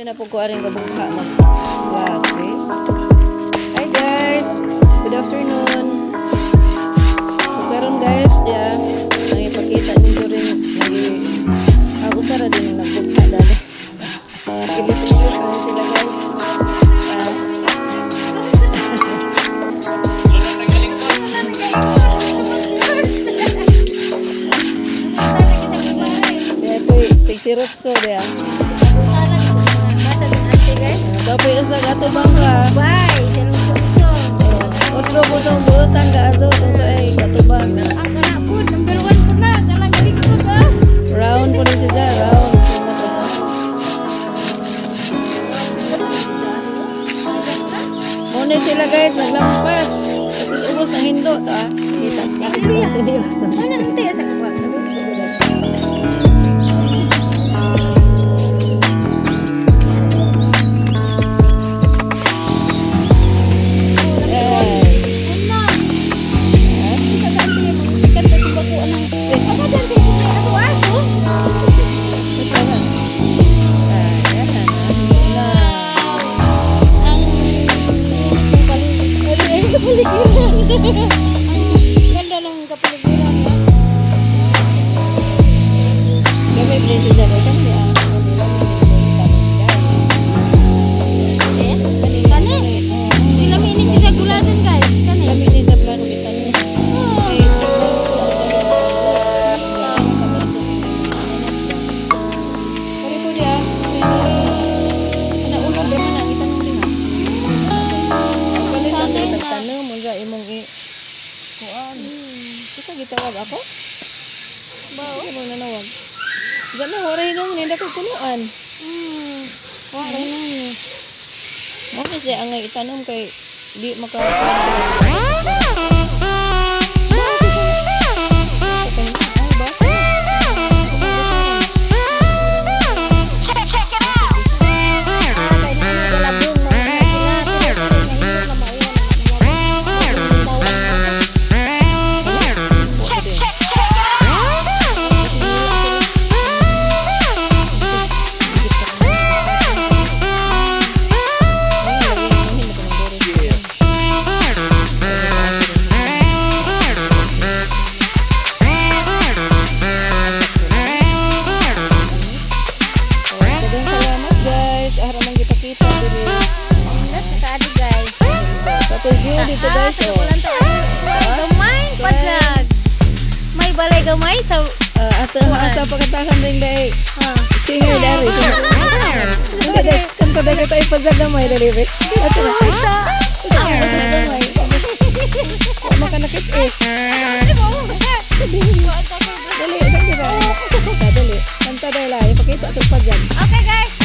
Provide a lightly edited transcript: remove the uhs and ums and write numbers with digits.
na po ko rin kabugha mag-vlog. Okay? Hi guys! Good afternoon! So karon guys, nang ipakita ninyo rin ako sara din yung nagbugha dali. Ilis-ilis kami sila guys. Sirotso dia. Tapi asa gato bangga. Bye, sirotso. Otro botong bulutang ka azo to ay gato bang. Akala po number 1 po na kala galing ko ba. Round po ni siya, round. Muna sila guys, naglampas. Tapos ubos ng hindo ta. Kita. Sinilas na. Ano nante sa kuha? Ganda ng kapaligiran ya. Kami pwede siya ba kasi Kani? Sila minig siya gulasan guys. Kani? kami din sa plano kita niya. Kari po dia. Ana ulo ba man ang itanong din ha. Kani sa tanong mo sa imong kuan. Kita gitawag ako? Bao. Ano na nawag? Gana horay nang ninda ko punuan. Wala na ni. Mo kasi ang itanong kay di maka Gipakita diri. Kadi guys. Tapos view dito guys. Gamay pa jag. May balay gamay sa Ato asa pagkatakan din dai. Singer dari. Kanta dai kita ipazagamay dali be. Ato na. Ipazagamay. Makanakit Dali, dali. Kanta dai la, ipakita sa pagyan. Okay guys.